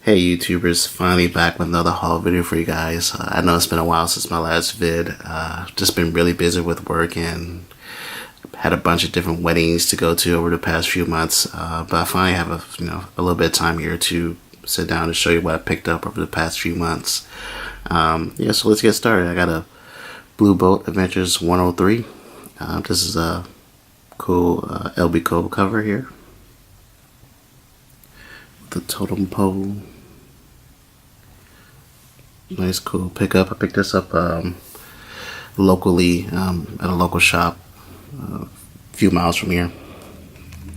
Hey YouTubers, finally back with another haul video for you guys. I know it's been a while since my last vid. Just been really busy with work and had a bunch of different weddings to go to over the past few months. But I finally have a little bit of time here to sit down and show you what I picked up over the past few months. So let's get started. I got a Blue Boat Adventures 103. This is a cool LB Cole cover here. The totem pole. Nice cool pickup. I picked this up locally at a local shop a few miles from here.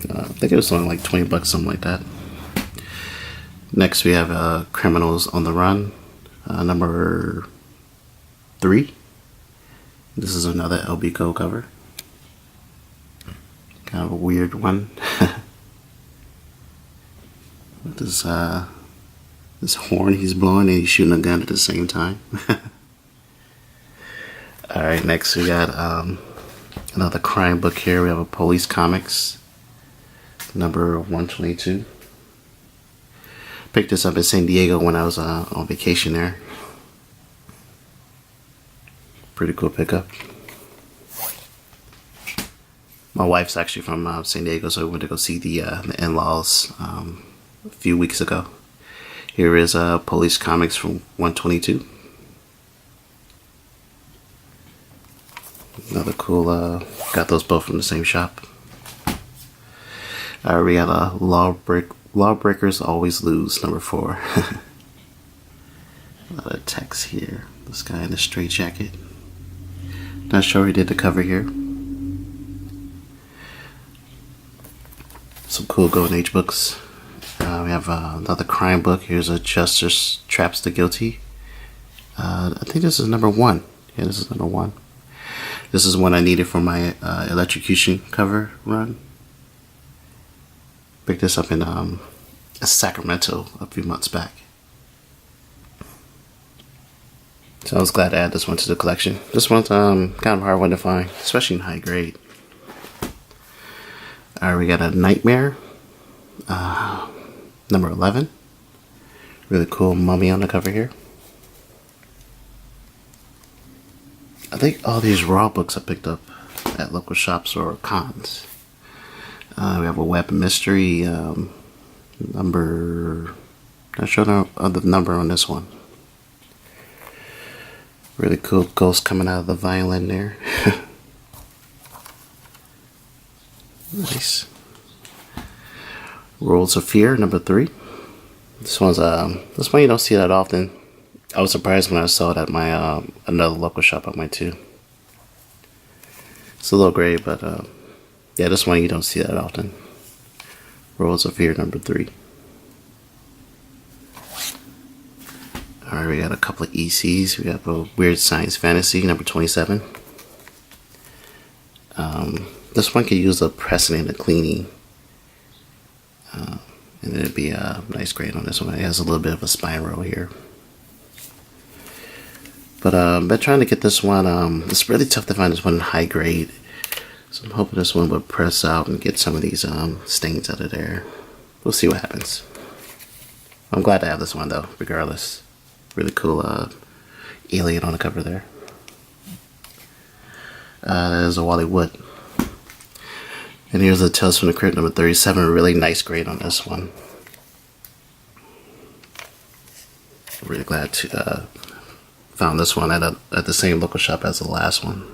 I think it was only like 20 bucks, something like that. Next we have Criminals on the Run, number 3. This is another LB Cole cover. Kind of a weird one. This horn he's blowing and he's shooting a gun at the same time. Alright, next we got another crime book here. We have a Police Comics, number 122. Picked this up in San Diego when I was on vacation there. Pretty cool pickup. My wife's actually from San Diego, so we went to go see the in-laws a few weeks ago. Here is Police Comics from 122. Another cool, got those both from the same shop. We got Lawbreakers Always Lose, number 4. A lot of text here. This guy in a straight jacket. Not sure who did the cover here. Some cool Golden Age books. We have another crime book. Here's a Justice Traps the Guilty. I think this is number 1. Yeah, this is number 1. This is one I needed for my electrocution cover run. Picked this up in Sacramento a few months back. So I was glad to add this one to the collection. This one's kind of a hard one to find, especially in high grade. Alright, we got a Nightmare. Number 11. Really cool mummy on the cover here. I think all these raw books I picked up at local shops or cons. We have a Web Mystery, number, not sure of the number on this one. Really cool ghost coming out of the violin there. Nice. Worlds of Fear, number 3. This one's this one you don't see that often. I was surprised when I saw it at my another local shop I went to. It's a little gray, but yeah, this one you don't see that often. Worlds of Fear, number 3. Alright, we got a couple of ECs. We have a Weird Science Fantasy, number 27. This one could use a pressing and a cleaning. And it'd be a nice grade on this one. It has a little bit of a spiral here. But I've been trying to get this one. It's really tough to find this one in high grade. So I'm hoping this one would press out and get some of these stains out of there. We'll see what happens. I'm glad to have this one though, regardless. Really cool alien on the cover there. There's a Wally Wood. And here's the Tales from the Crypt, number 37. Really nice grade on this one. Really glad to found this one at the same local shop as the last one.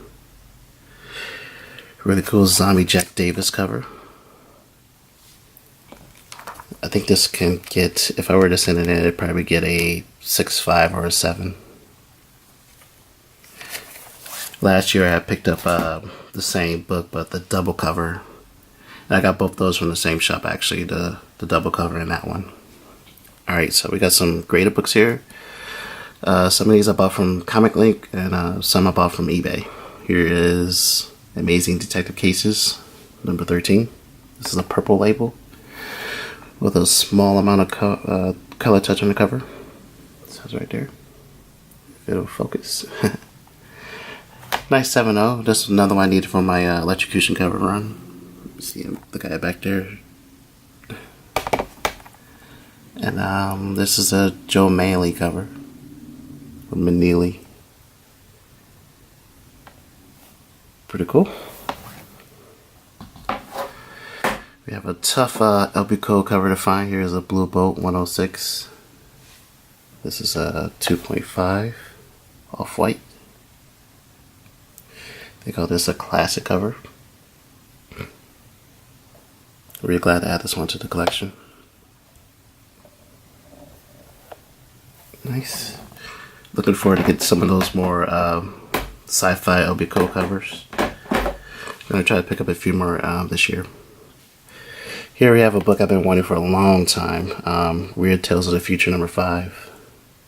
Really cool Zombie Jack Davis cover. I think this can get, if I were to send it in, it'd probably get a 6.5 or a 7. Last year I picked up the same book, but the double cover. And I got both those from the same shop actually, the double cover and that one. Alright, so we got some graded books here. Some of these I bought from Comic Link and some I bought from eBay. Here is Amazing Detective Cases, number 13. This is a purple label with a small amount of color touch on the cover. It says right there. If it'll focus. Nice 7.0. This is another one I needed for my electrocution cover run. See the guy back there. And this is a Joe Manley cover with Manili. Pretty cool. We have a tough LB Code cover to find. Here is a Blue Boat 106. This is a 2.5 off-white. They call this a classic cover. Really glad to add this one to the collection. Nice. Looking forward to get some of those more sci-fi LB Code covers. I'm going to try to pick up a few more this year. Here we have a book I've been wanting for a long time. Weird Tales of the Future #5.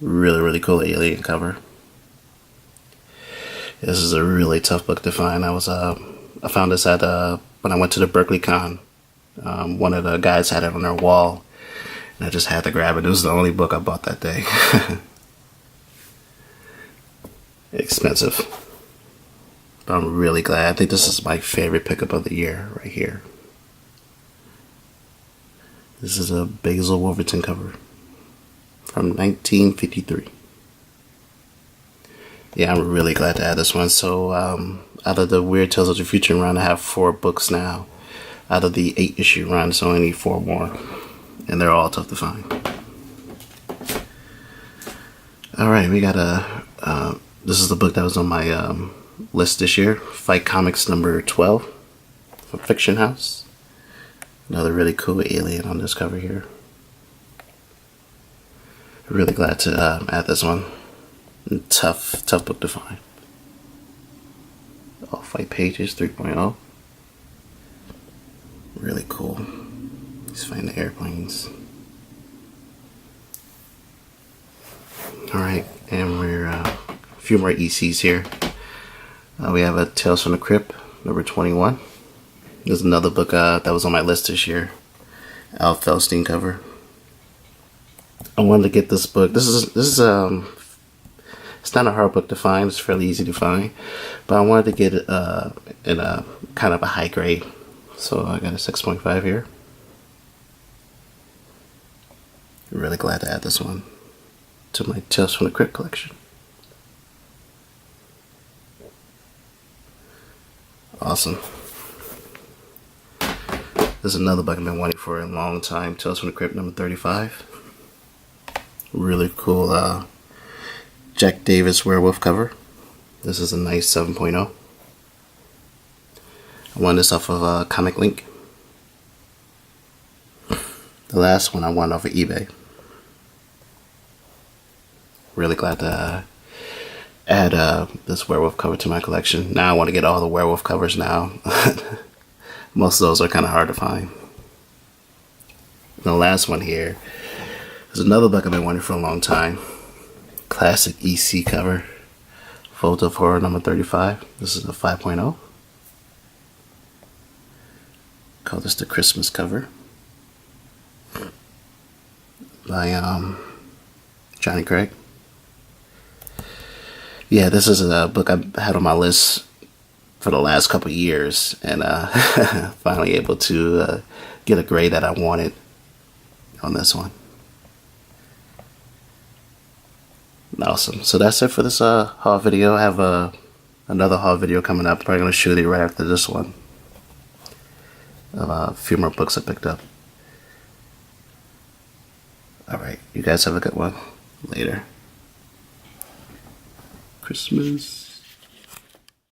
Really cool alien cover. This is a really tough book to find. I found this at when I went to the Berkeley Con. One of the guys had it on their wall, and I just had to grab it. It was the only book I bought that day. Expensive, but I'm really glad. I think this is my favorite pickup of the year right here. This is a Basil Wolverton cover from 1953. Yeah, I'm really glad to add this one. So out of the Weird Tales of the Future run, I have 4 books now. Out of the 8-issue run, so I only need 4 more. And they're all tough to find. Alright, we got this is the book that was on my list this year. Fight Comics #12 from Fiction House. Another really cool alien on this cover here. Really glad to add this one. Tough book to find. Off-white pages 3.0. Really cool. He's fighting the airplanes. Alright, and we're a few more ECs here. We have a Tales from the Crypt #21. There's another book that was on my list this year. Al Feldstein cover. I wanted to get this book. This is it's not a hard book to find. It's fairly easy to find, but I wanted to get it in a kind of a high grade. So I got a 6.5 here. Really glad to add this one to my Tales from the Crypt collection. Awesome. This is another book I've been wanting for a long time. Tales from the Crypt #35. Really cool Jack Davis werewolf cover. This is a nice 7.0. I won this off of Comic Link. The last one I won off of eBay. Really glad to add this werewolf cover to my collection. Now I want to get all the werewolf covers now. Most of those are kind of hard to find. The last one here is another book I've been wanting for a long time. Classic EC cover. Photo of Horror #35. This is a 5.0. Call this the Christmas cover. By Johnny Craig. Yeah, this is a book I've had on my list for the last couple of years, and finally able to get a grade that I wanted on this one. Awesome. So that's it for this haul video. I have another haul video coming up. Probably going to shoot it right after this one. A few more books I picked up. Alright, you guys have a good one. Later. Christmas.